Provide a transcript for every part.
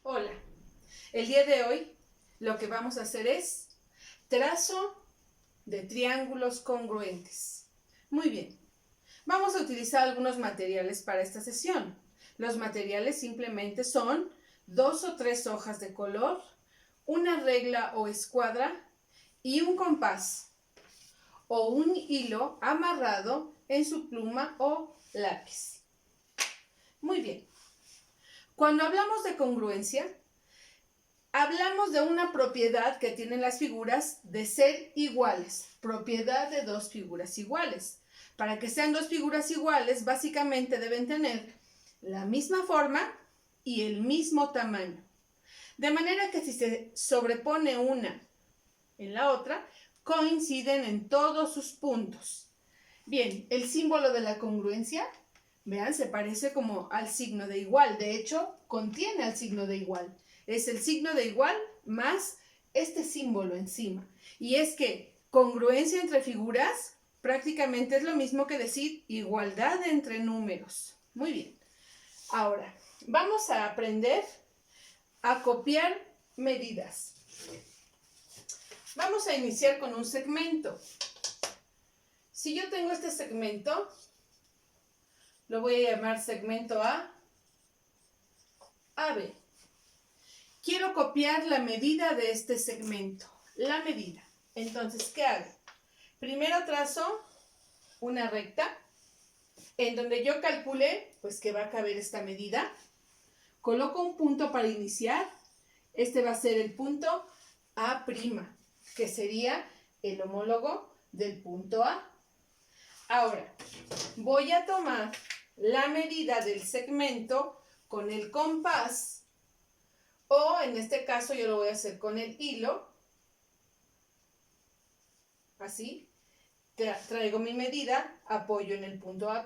Hola, el día de hoy lo que vamos a hacer es trazo de triángulos congruentes. Muy bien, vamos a utilizar algunos materiales para esta sesión. Los materiales simplemente son 2 o 3 hojas de color, una regla o escuadra y un compás o un hilo amarrado en su pluma o lápiz. Muy bien, cuando hablamos de congruencia, hablamos de una propiedad que tienen las figuras de ser iguales, propiedad de dos figuras iguales. Para que sean dos figuras iguales, básicamente deben tener la misma forma y el mismo tamaño. De manera que si se sobrepone una en la otra, coinciden en todos sus puntos. Bien, el símbolo de la congruencia, vean, se parece como al signo de igual. De hecho, contiene al signo de igual. Es el signo de igual más este símbolo encima. Y es que congruencia entre figuras prácticamente es lo mismo que decir igualdad entre números. Muy bien. Ahora, vamos a aprender a copiar medidas. Vamos a iniciar con un segmento. Si yo tengo este segmento, lo voy a llamar segmento A, AB. Quiero copiar la medida de este segmento, la medida. Entonces, ¿qué hago? Primero trazo una recta en donde yo calcule pues que va a caber esta medida. Coloco un punto para iniciar. Este va a ser el punto A', que sería el homólogo del punto A. Ahora, voy a tomar la medida del segmento con el compás, o en este caso yo lo voy a hacer con el hilo. Así, traigo mi medida, apoyo en el punto A'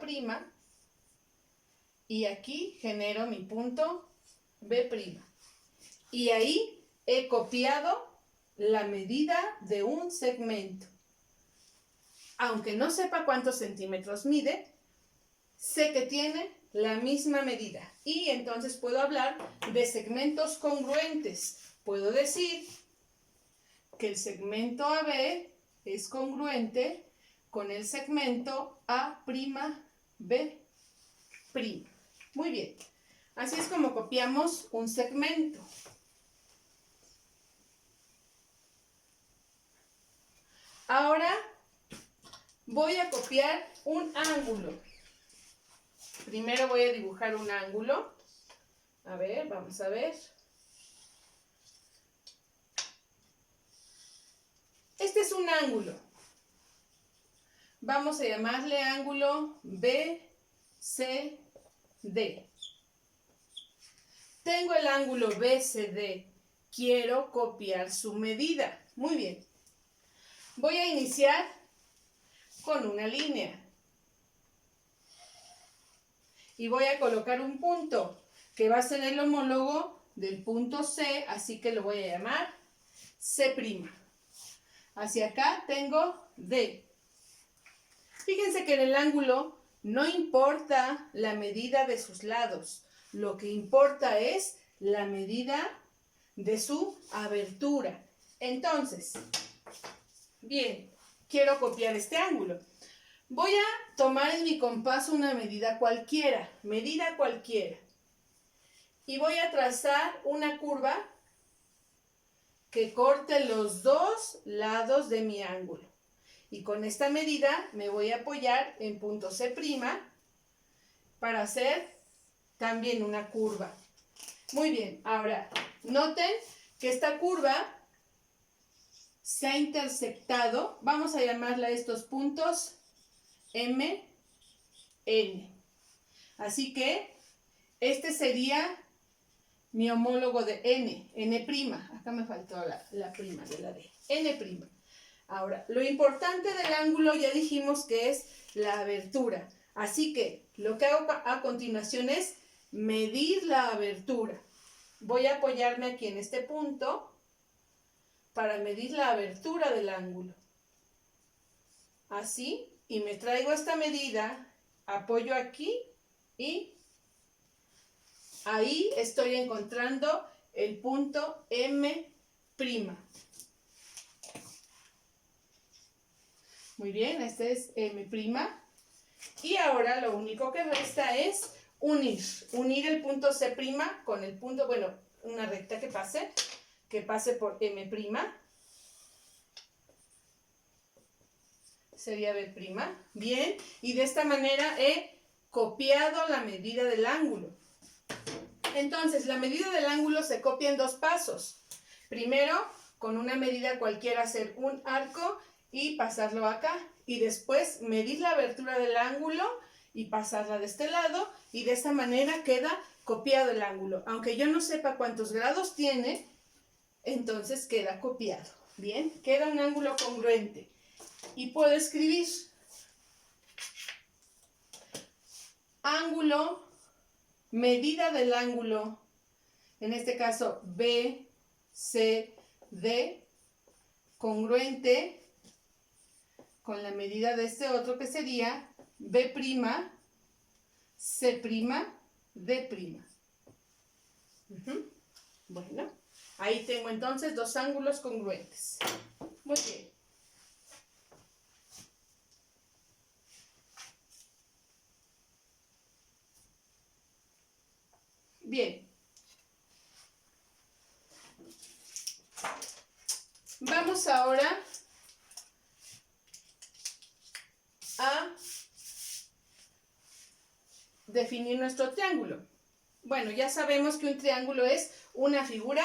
y aquí genero mi punto B'. Y ahí he copiado la medida de un segmento. Aunque no sepa cuántos centímetros mide, sé que tiene la misma medida. Y entonces puedo hablar de segmentos congruentes. Puedo decir que el segmento AB es congruente con el segmento A'B'. Muy bien. Así es como copiamos un segmento. Ahora voy a copiar un ángulo. Primero voy a dibujar un ángulo. A ver, vamos a ver. Este es un ángulo. Vamos a llamarle ángulo BCD. Tengo el ángulo BCD. Quiero copiar su medida. Muy bien. Voy a iniciar con una línea. Y voy a colocar un punto que va a ser el homólogo del punto C, así que lo voy a llamar C'. Hacia acá tengo D. Fíjense que en el ángulo no importa la medida de sus lados, lo que importa es la medida de su abertura. Entonces, bien, quiero copiar este ángulo. Voy a tomar en mi compás una medida cualquiera, y voy a trazar una curva que corte los dos lados de mi ángulo. Y con esta medida me voy a apoyar en punto C' para hacer también una curva. Muy bien, ahora noten que esta curva se ha intersectado. Vamos a llamarla a estos puntos M, N. Así que este sería mi homólogo de N, N'. Acá me faltó la prima de la D, N'. Ahora, lo importante del ángulo ya dijimos que es la abertura. Así que lo que hago a continuación es medir la abertura. Voy a apoyarme aquí en este punto para medir la abertura del ángulo. Así, y me traigo esta medida, apoyo aquí y ahí estoy encontrando el punto M'. Muy bien, este es M'. Y ahora lo único que resta es unir el punto C' con el punto, bueno, una recta que pase por M'. Sería B'. Bien, y de esta manera he copiado la medida del ángulo. Entonces, la medida del ángulo se copia en dos pasos. Primero, con una medida cualquiera, hacer un arco y pasarlo acá. Y después, medir la abertura del ángulo y pasarla de este lado. Y de esta manera queda copiado el ángulo. Aunque yo no sepa cuántos grados tiene, entonces queda copiado. Bien, queda un ángulo congruente. Y puedo escribir ángulo, medida del ángulo, en este caso BCD, congruente con la medida de este otro que sería B', C', D'. Bueno, ahí tengo entonces dos ángulos congruentes. Muy bien. Bien. Vamos ahora a definir nuestro triángulo. Bueno, ya sabemos que un triángulo es una figura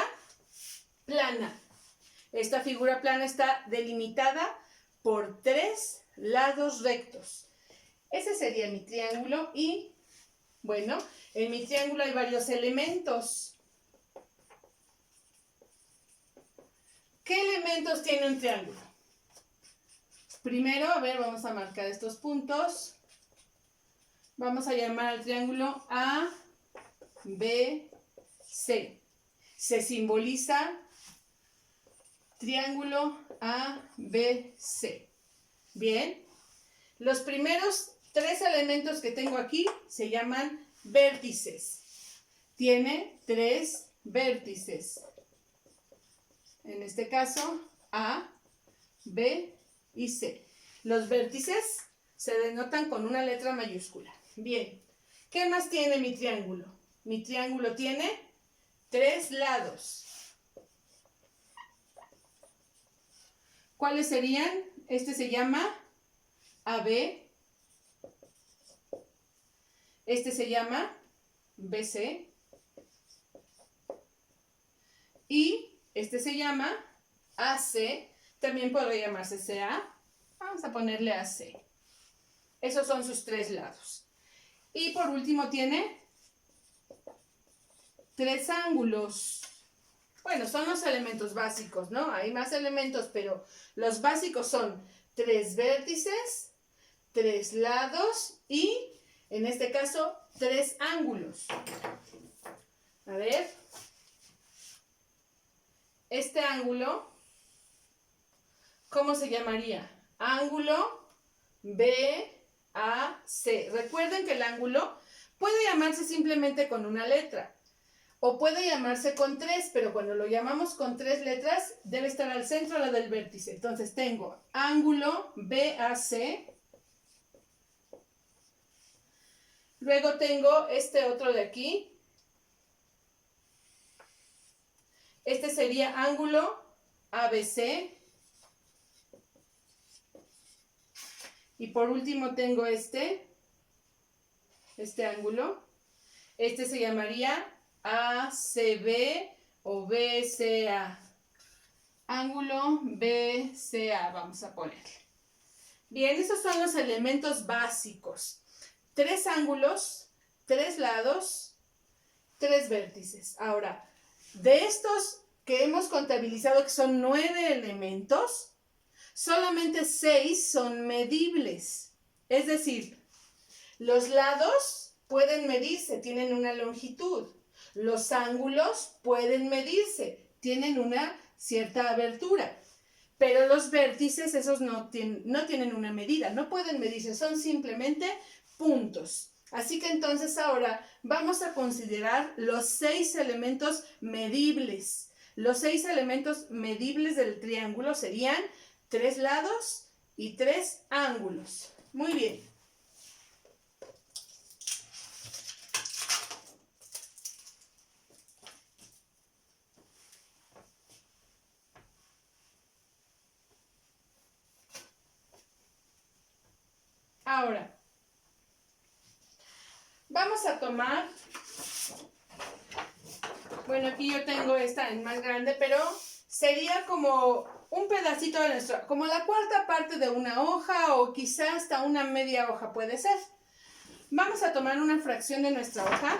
plana. Esta figura plana está delimitada por 3 lados rectos. Ese sería mi triángulo y, bueno, en mi triángulo hay varios elementos. ¿Qué elementos tiene un triángulo? Primero, a ver, vamos a marcar estos puntos. Vamos a llamar al triángulo A, B, C. Se simboliza triángulo A, B, C. Bien. Los primeros 3 elementos que tengo aquí se llaman vértices. Tiene 3 vértices. En este caso, A, B y C. Los vértices se denotan con una letra mayúscula. Bien, ¿qué más tiene mi triángulo? Mi triángulo tiene 3 lados. ¿Cuáles serían? Este se llama AB. Este se llama BC. Y este se llama AC. También podría llamarse CA. Vamos a ponerle AC. Esos son sus 3 lados. Y por último tiene 3 ángulos. Bueno, son los elementos básicos, ¿no? Hay más elementos, pero los básicos son 3 vértices, 3 lados y, en este caso, 3 ángulos. A ver. Este ángulo, ¿cómo se llamaría? Ángulo BAC. Recuerden que el ángulo puede llamarse simplemente con una letra. O puede llamarse con 3, pero cuando lo llamamos con 3 letras, debe estar al centro la del vértice. Entonces tengo ángulo BAC. Luego tengo este otro de aquí. Este sería ángulo ABC. Y por último tengo este ángulo. Este se llamaría ACB o BCA. Ángulo BCA, vamos a ponerle. Bien, esos son los elementos básicos. 3 ángulos, 3 lados, 3 vértices. Ahora, de estos que hemos contabilizado, que son 9 elementos, solamente 6 son medibles. Es decir, los lados pueden medirse, tienen una longitud. Los ángulos pueden medirse, tienen una cierta abertura. Pero los vértices, esos no tienen una medida, no pueden medirse, son simplemente puntos. Así que entonces ahora vamos a considerar los 6 elementos medibles. Los 6 elementos medibles del triángulo serían 3 lados y 3 ángulos. Muy bien. Ahora, vamos a tomar, bueno, aquí yo tengo esta en más grande, pero sería como un pedacito de nuestra, como la cuarta parte de una hoja o quizás hasta una media hoja puede ser. Vamos a tomar una fracción de nuestra hoja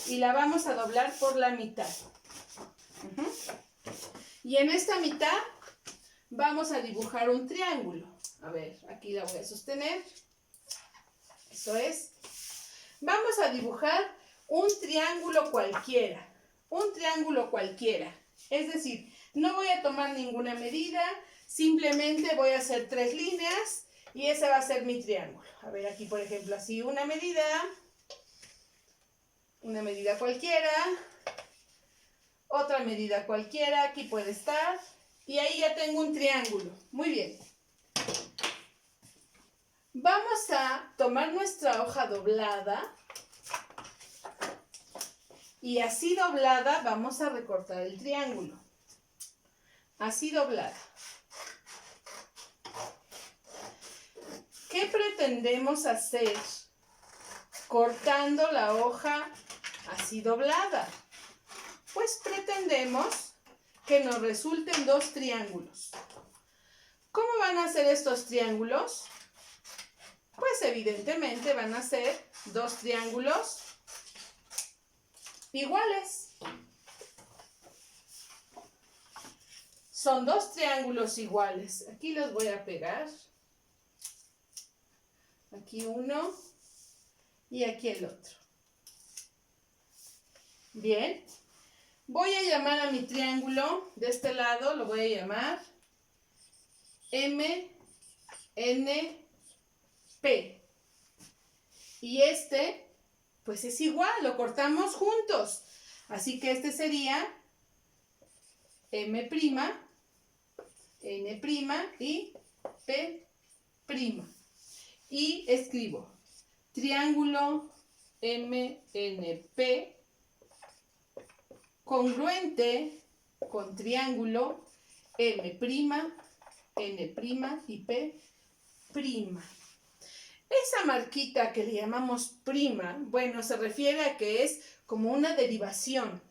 y la vamos a doblar por la mitad. Y en esta mitad vamos a dibujar un triángulo. A ver, aquí la voy a sostener. Eso es. Vamos a dibujar un triángulo cualquiera. Un triángulo cualquiera. Es decir, no voy a tomar ninguna medida, simplemente voy a hacer 3 líneas y ese va a ser mi triángulo. A ver, aquí por ejemplo, así una medida cualquiera, otra medida cualquiera, aquí puede estar, y ahí ya tengo un triángulo. Muy bien. Vamos a tomar nuestra hoja doblada y así doblada vamos a recortar el triángulo. Así doblada. ¿Qué pretendemos hacer cortando la hoja así doblada? Pues pretendemos que nos resulten 2 triángulos. ¿Cómo van a ser estos triángulos? Pues evidentemente van a ser 2 triángulos iguales. Son 2 triángulos iguales. Aquí los voy a pegar. Aquí uno y aquí el otro. Bien. Voy a llamar a mi triángulo de este lado, lo voy a llamar MNP. Y este, pues es igual, lo cortamos juntos. Así que este sería M', N' y P'. Y escribo triángulo MNP congruente con triángulo M', N' y P'. Esa marquita que le llamamos prima, bueno, se refiere a que es como una derivación.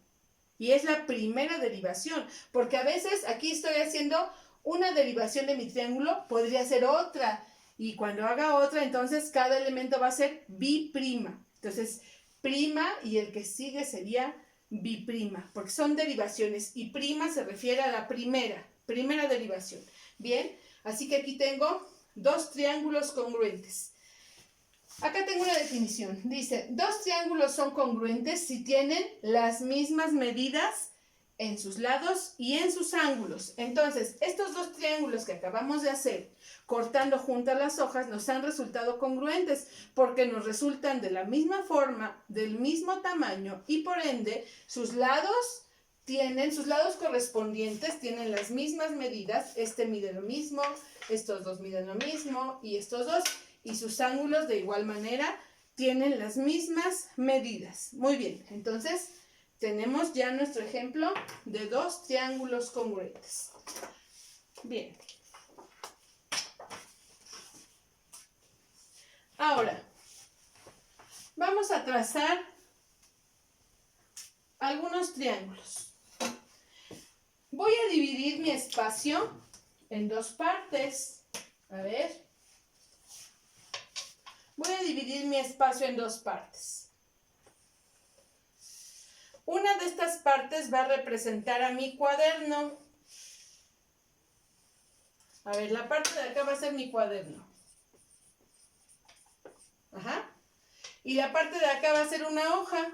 Y es la primera derivación, porque a veces aquí estoy haciendo una derivación de mi triángulo, podría ser otra. Y cuando haga otra, entonces cada elemento va a ser biprima. Entonces, prima y el que sigue sería biprima, porque son derivaciones. Y prima se refiere a la primera derivación. Bien, así que aquí tengo 2 triángulos congruentes. Acá tengo una definición. Dice, 2 triángulos son congruentes si tienen las mismas medidas en sus lados y en sus ángulos. Entonces, estos 2 triángulos que acabamos de hacer, cortando juntas las hojas, nos han resultado congruentes porque nos resultan de la misma forma, del mismo tamaño y por ende sus lados correspondientes tienen las mismas medidas. Este mide lo mismo, estos 2 miden lo mismo y estos 2. Y sus ángulos de igual manera tienen las mismas medidas. Muy bien, entonces tenemos ya nuestro ejemplo de 2 triángulos congruentes. Bien. Ahora, vamos a trazar algunos triángulos. Voy a dividir mi espacio en 2 partes. A ver. Voy a dividir mi espacio en 2 partes. Una de estas partes va a representar a mi cuaderno. A ver, la parte de acá va a ser mi cuaderno. Ajá. Y la parte de acá va a ser una hoja.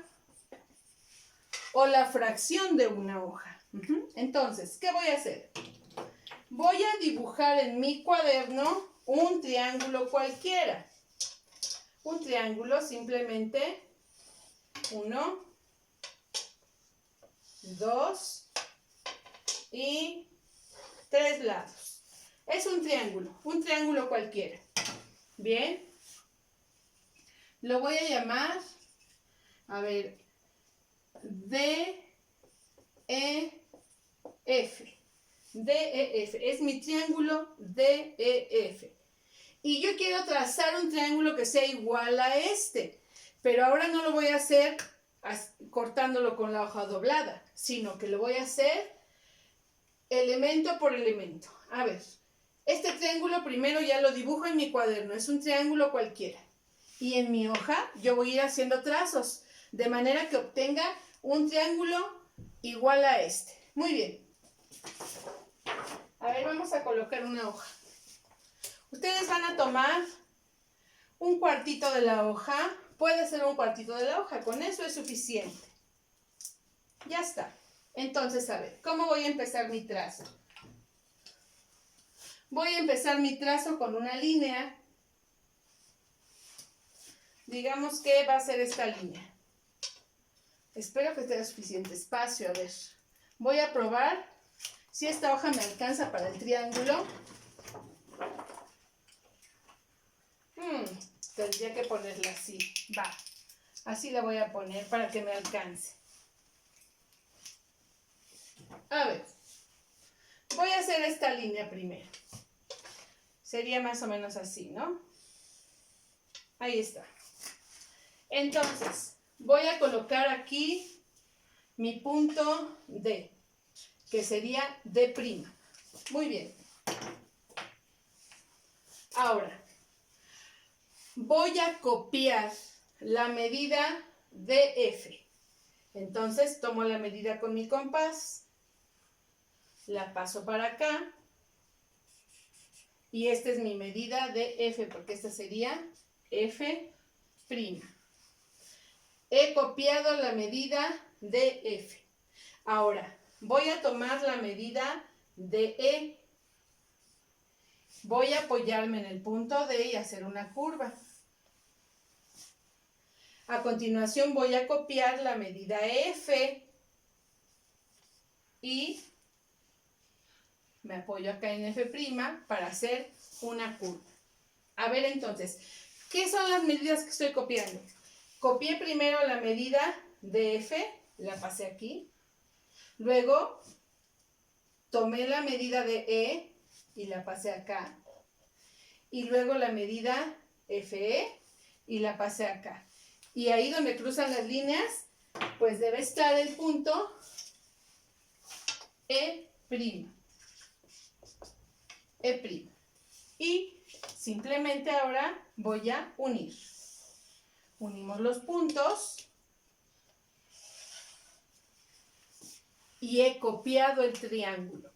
O la fracción de una hoja. Entonces, ¿qué voy a hacer? Voy a dibujar en mi cuaderno un triángulo cualquiera. un triángulo simplemente 1, 2 y 3 lados. Es un triángulo cualquiera. Bien. Lo voy a llamar, a ver, DEF. DEF. Es mi triángulo DEF. Y yo quiero trazar un triángulo que sea igual a este. Pero ahora no lo voy a hacer cortándolo con la hoja doblada, sino que lo voy a hacer elemento por elemento. A ver, este triángulo primero ya lo dibujo en mi cuaderno. Es un triángulo cualquiera. Y en mi hoja yo voy a ir haciendo trazos, de manera que obtenga un triángulo igual a este. Muy bien. A ver, vamos a colocar una hoja. Ustedes van a tomar un cuartito de la hoja. Puede ser un cuartito de la hoja, con eso es suficiente. Ya está. Entonces, a ver, ¿cómo voy a empezar mi trazo? Voy a empezar mi trazo con una línea. Digamos que va a ser esta línea. Espero que tenga suficiente espacio. A ver, voy a probar si esta hoja me alcanza para el triángulo. Tendría que ponerla así. Va. Así la voy a poner para que me alcance. A ver. Voy a hacer esta línea primero. Sería más o menos así, ¿no? Ahí está. Entonces, voy a colocar aquí mi punto D, que sería D'. Muy bien. Ahora, voy a copiar la medida de F. Entonces, tomo la medida con mi compás, la paso para acá, y esta es mi medida de F, porque esta sería F'. He copiado la medida de F. Ahora, voy a tomar la medida de E. Voy a apoyarme en el punto D y hacer una curva. A continuación voy a copiar la medida F y me apoyo acá en F' para hacer una curva. A ver entonces, ¿qué son las medidas que estoy copiando? Copié primero la medida de F, la pasé aquí. Luego tomé la medida de E y la pasé acá. Y luego la medida FE y la pasé acá. Y ahí donde cruzan las líneas, pues debe estar el punto E'. E'. Y simplemente ahora voy a unir. Unimos los puntos. Y he copiado el triángulo.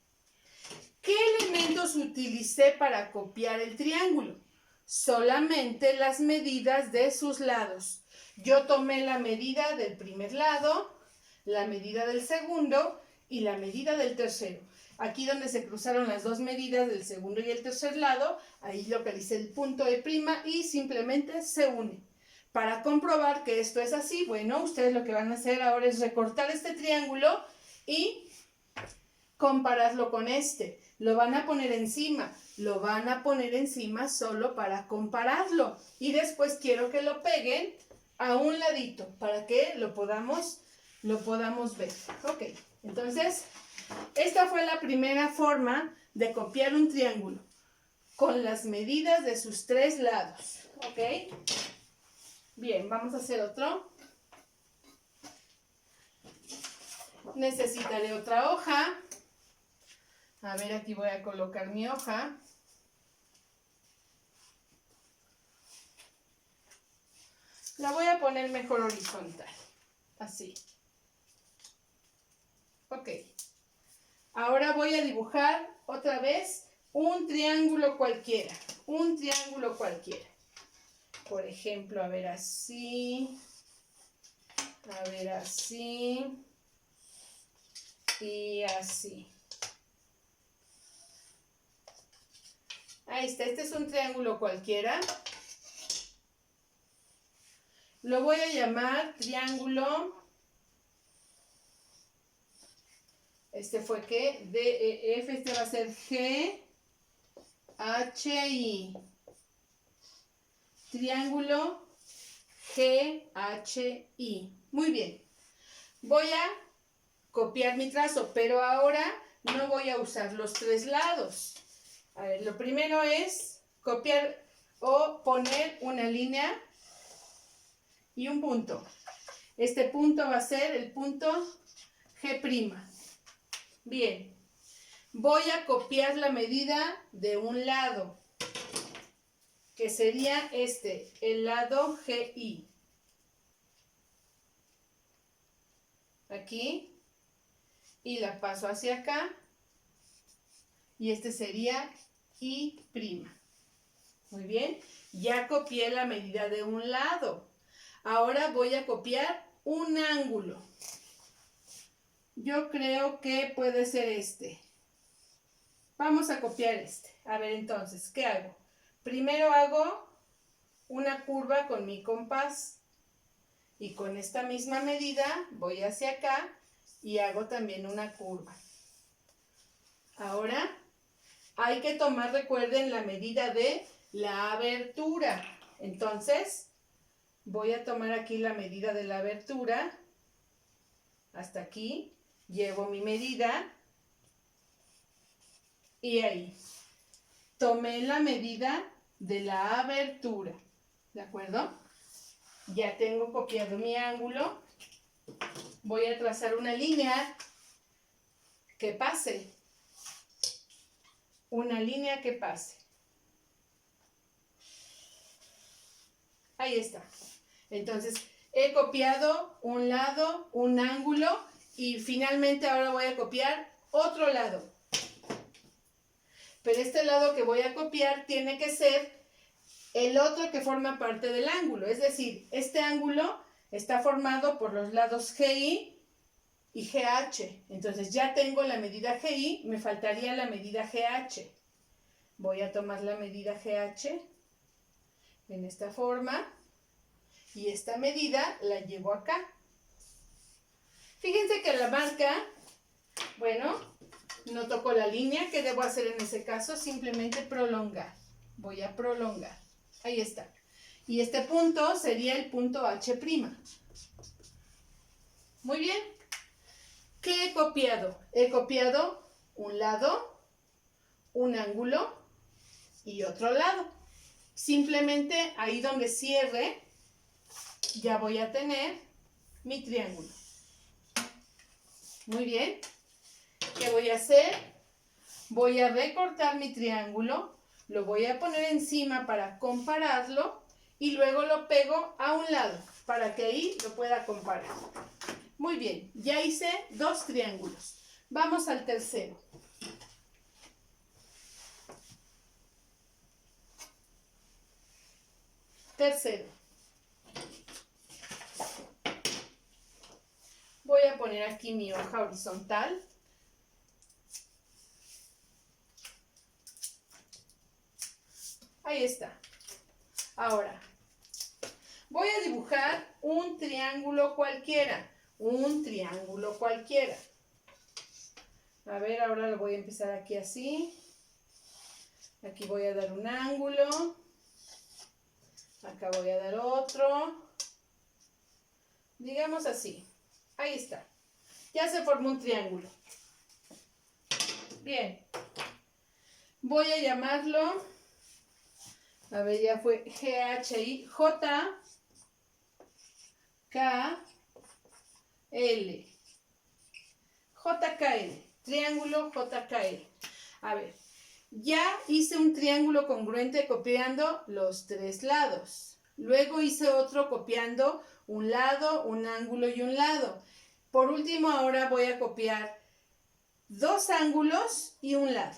¿Qué elementos utilicé para copiar el triángulo? Solamente las medidas de sus lados. Yo tomé la medida del primer lado, la medida del segundo y la medida del tercero. Aquí donde se cruzaron las dos medidas del segundo y el tercer lado, ahí localicé el punto E' y simplemente se une. Para comprobar que esto es así, bueno, ustedes lo que van a hacer ahora es recortar este triángulo y compararlo con este. Lo van a poner encima solo para compararlo. Y después quiero que lo peguen a un ladito para que lo podamos ver. Ok, entonces, esta fue la primera forma de copiar un triángulo, con las medidas de sus tres lados. Ok, bien, vamos a hacer otro. Necesitaré otra hoja. A ver, aquí voy a colocar mi hoja. La voy a poner mejor horizontal. Así. Ok. Ahora voy a dibujar otra vez un triángulo cualquiera. Un triángulo cualquiera. Por ejemplo, a ver así. A ver así. Y así. Ahí está, este es un triángulo cualquiera. Lo voy a llamar triángulo. Este fue ¿qué? DEF, este va a ser GHI. Triángulo GHI. Muy bien. Voy a copiar mi trazo, pero ahora no voy a usar los tres lados. A ver, lo primero es copiar o poner una línea y un punto. Este punto va a ser el punto G'. Bien, voy a copiar la medida de un lado, que sería este, el lado GI. Aquí, y la paso hacia acá, y este sería I'. Muy bien, ya copié la medida de un lado. Ahora voy a copiar un ángulo. Yo creo que puede ser este. Vamos a copiar este. A ver, entonces, ¿qué hago? Primero hago una curva con mi compás. Y con esta misma medida voy hacia acá y hago también una curva. Ahora hay que tomar, recuerden, la medida de la abertura. Entonces, voy a tomar aquí la medida de la abertura. Hasta aquí. Llevo mi medida. Y ahí. Tomé la medida de la abertura. ¿De acuerdo? Ya tengo copiado mi ángulo. Voy a trazar una línea que pase. Una línea que pase. Ahí está. Entonces, he copiado un lado, un ángulo, y finalmente ahora voy a copiar otro lado. Pero este lado que voy a copiar tiene que ser el otro que forma parte del ángulo. Es decir, este ángulo está formado por los lados GI y GH. Entonces ya tengo la medida GI, me faltaría la medida GH. Voy a tomar la medida GH en esta forma y esta medida la llevo acá. Fíjense que la marca, bueno, no toco la línea. ¿Qué debo hacer en ese caso? Simplemente prolongar. Voy a prolongar. Ahí está. Y este punto sería el punto H'. Muy bien. ¿Qué he copiado? He copiado un lado, un ángulo y otro lado. Simplemente ahí donde cierre, ya voy a tener mi triángulo. Muy bien. ¿Qué voy a hacer? Voy a recortar mi triángulo, lo voy a poner encima para compararlo y luego lo pego a un lado para que ahí lo pueda comparar. Muy bien, ya hice dos triángulos. Vamos al tercero. Tercero. Voy a poner aquí mi hoja horizontal. Ahí está. Ahora, voy a dibujar un triángulo cualquiera. Un triángulo cualquiera. A ver, ahora lo voy a empezar aquí así. Aquí voy a dar un ángulo. Acá voy a dar otro. Digamos así. Ahí está. Ya se formó un triángulo. Bien. Voy a llamarlo. A ver, ya fue GHI. JKL. JKL. Triángulo JKL. A ver. Ya hice un triángulo congruente copiando los tres lados. Luego hice otro copiando un lado, un ángulo y un lado. Por último, ahora voy a copiar dos ángulos y un lado.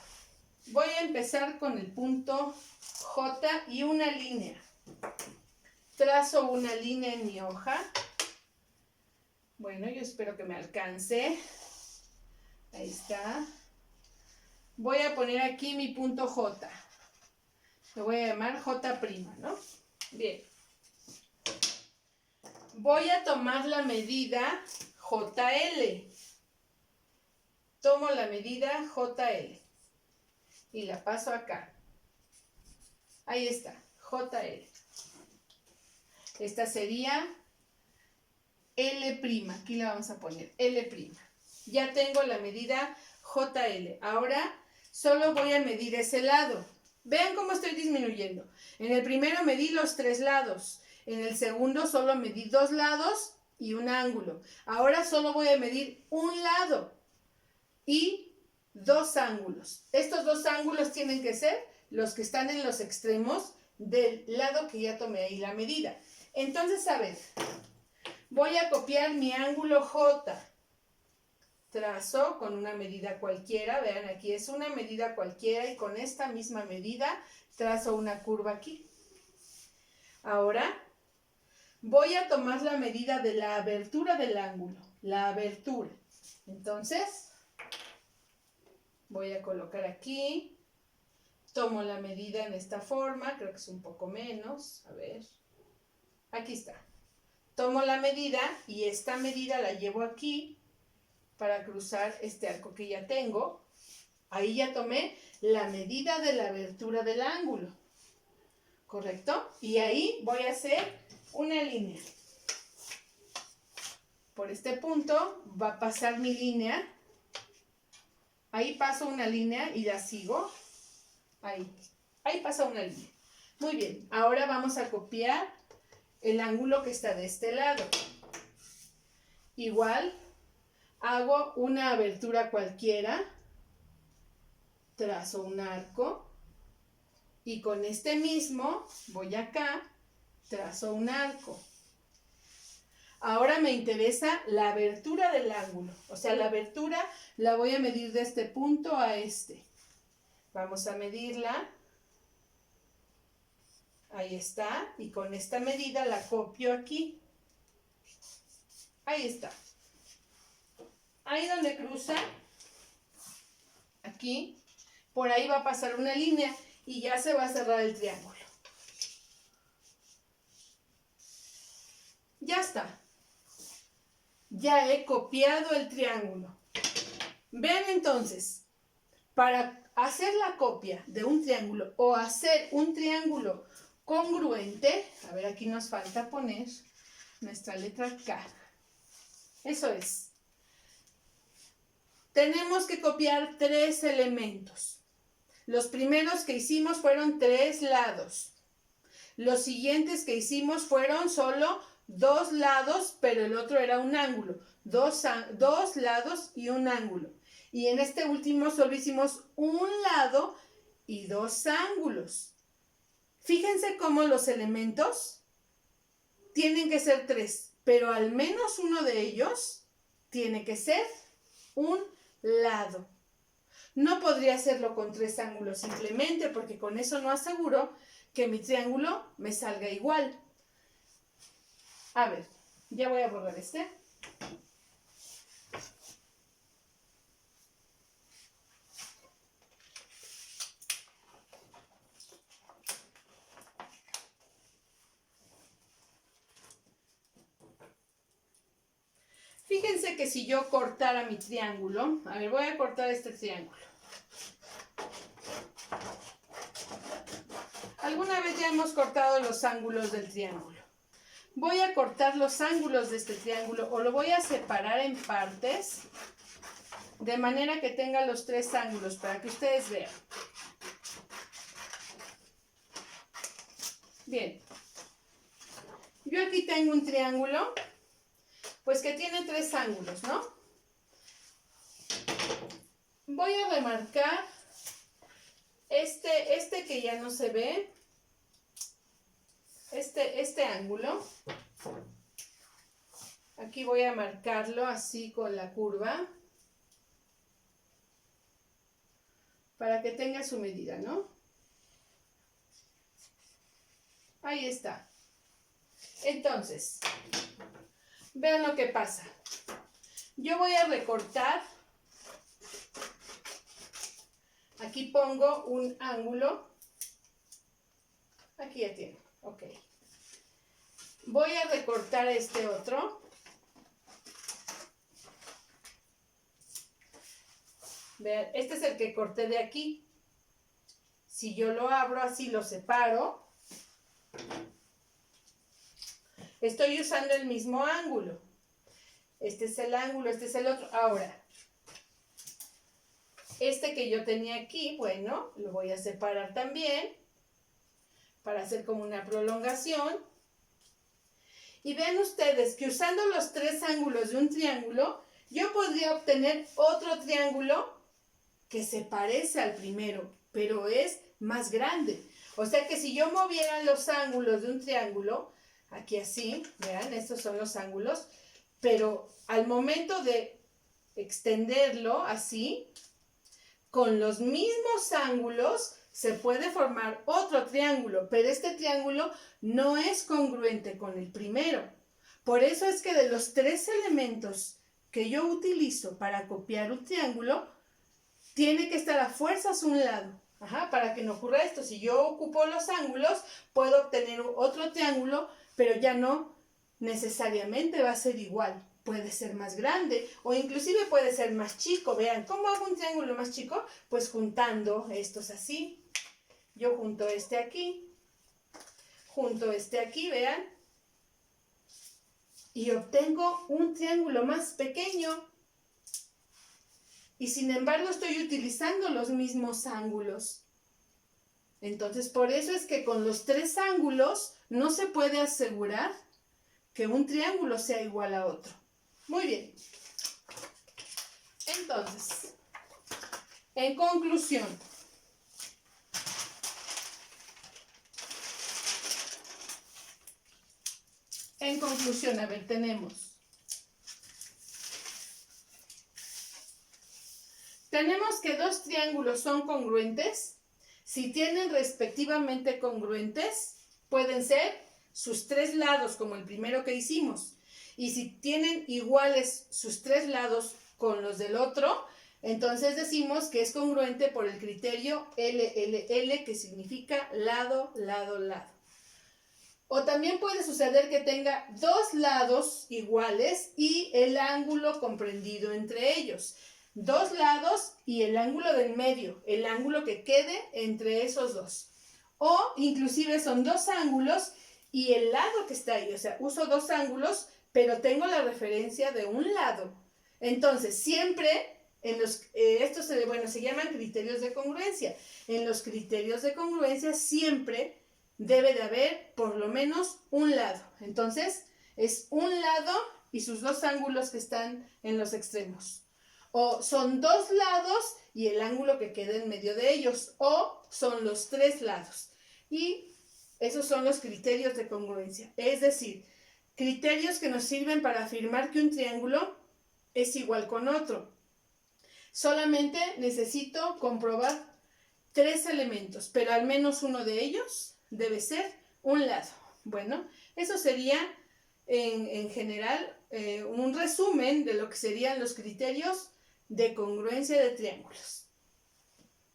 Voy a empezar con el punto J y una línea. Trazo una línea en mi hoja. Bueno, yo espero que me alcance. Ahí está. Voy a poner aquí mi punto J. Lo voy a llamar J', ¿no? Bien. voy a tomar la medida JL. Tomo la medida JL y la paso acá. Ahí está, JL. Esta sería L', aquí la vamos a poner, L'. Ya tengo la medida JL. Ahora solo voy a medir ese lado. Vean cómo estoy disminuyendo. En el primero medí los 3 lados. En el segundo solo medí 2 lados y un ángulo. Ahora solo voy a medir un lado y 2 ángulos. Estos 2 ángulos tienen que ser los que están en los extremos del lado que ya tomé ahí la medida. Entonces, a ver, voy a copiar mi ángulo J. Trazo con una medida cualquiera, vean aquí es una medida cualquiera y con esta misma medida trazo una curva aquí. Ahora voy a tomar la medida de la abertura del ángulo, la abertura. Entonces, voy a colocar aquí, tomo la medida en esta forma, creo que es un poco menos, a ver, aquí está. Tomo la medida y esta medida la llevo aquí para cruzar este arco que ya tengo. Ahí ya tomé la medida de la abertura del ángulo, ¿correcto? Y ahí voy a hacer una línea. Por este punto va a pasar mi línea. Ahí paso una línea y la sigo. Ahí pasa una línea. Muy bien, ahora vamos a copiar el ángulo que está de este lado. Igual, hago una abertura cualquiera, trazo un arco y con este mismo voy acá, trazo un arco. Ahora me interesa la abertura del ángulo, o sea, la abertura la voy a medir de este punto a este. Vamos a medirla. Ahí está, y con esta medida la copio aquí. Ahí está. Ahí donde cruza, aquí, por ahí va a pasar una línea y ya se va a cerrar el triángulo. Ya está. Ya he copiado el triángulo. Vean entonces, para hacer la copia de un triángulo o hacer un triángulo congruente, a ver, aquí nos falta poner nuestra letra K. Eso es. Tenemos que copiar 3 elementos. Los primeros que hicimos fueron 3 lados. Los siguientes que hicimos fueron solo 2 lados, pero el otro era un ángulo. 2 lados y un ángulo. Y en este último solo hicimos un lado y 2 ángulos. Fíjense cómo los elementos tienen que ser 3, pero al menos uno de ellos tiene que ser un lado. No podría hacerlo con 3 ángulos simplemente porque con eso no aseguro que mi triángulo me salga igual. A ver, ya voy a borrar este. Fíjense que si yo cortara mi triángulo, a ver, voy a cortar este triángulo. Alguna vez ya hemos cortado los ángulos del triángulo. Voy a cortar los ángulos de este triángulo o lo voy a separar en partes de manera que tenga los 3 ángulos para que ustedes vean. Bien. Yo aquí tengo un triángulo, pues que tiene 3 ángulos, ¿no? Voy a remarcar este que ya no se ve, este ángulo. Aquí voy a marcarlo así con la curva para que tenga su medida, ¿no? Ahí está. Entonces, vean lo que pasa. Yo voy a recortar. Aquí pongo un ángulo. Aquí ya tiene. Ok. Voy a recortar este otro. Vean, este es el que corté de aquí. Si yo lo abro así, lo separo. Estoy usando el mismo ángulo. Este es el ángulo, este es el otro. Ahora, este que yo tenía aquí, bueno, lo voy a separar también para hacer como una prolongación. Y vean ustedes que usando los tres ángulos de un triángulo, yo podría obtener otro triángulo que se parece al primero, pero es más grande. O sea que si yo moviera los ángulos de un triángulo, aquí así, vean, estos son los ángulos, pero al momento de extenderlo así, con los mismos ángulos se puede formar otro triángulo, pero este triángulo no es congruente con el primero. Por eso es que de los tres elementos que yo utilizo para copiar un triángulo, tiene que estar a fuerzas un lado. Para que no ocurra esto. Si yo ocupo los ángulos, puedo obtener otro triángulo, pero ya no necesariamente va a ser igual. Puede ser más grande o inclusive puede ser más chico. Vean, ¿cómo hago un triángulo más chico? Pues juntando estos así. Yo junto este aquí, vean, y obtengo un triángulo más pequeño. Y sin embargo estoy utilizando los mismos ángulos. Entonces, por eso es que con los tres ángulos no se puede asegurar que un triángulo sea igual a otro. Muy bien. Entonces, en conclusión, a ver, tenemos que dos triángulos son congruentes. Si tienen respectivamente congruentes, pueden ser sus tres lados, como el primero que hicimos. Y si tienen iguales sus tres lados con los del otro, entonces decimos que es congruente por el criterio LLL, que significa lado, lado, lado. O también puede suceder que tenga dos lados iguales y el ángulo comprendido entre ellos. Dos lados y el ángulo del medio, el ángulo que quede entre esos dos. O inclusive son dos ángulos y el lado que está ahí, o sea, uso dos ángulos, pero tengo la referencia de un lado. Entonces, siempre en los, estos se llaman criterios de congruencia. En los criterios de congruencia siempre debe de haber por lo menos un lado. Entonces, es un lado y sus dos ángulos que están en los extremos. O son dos lados y el ángulo que queda en medio de ellos. O son los tres lados. Y esos son los criterios de congruencia. Es decir, criterios que nos sirven para afirmar que un triángulo es igual con otro. Solamente necesito comprobar tres elementos, pero al menos uno de ellos debe ser un lado. Bueno, eso sería en general un resumen de lo que serían los criterios de congruencia de triángulos.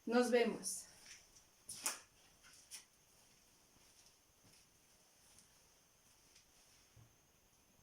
Nos vemos.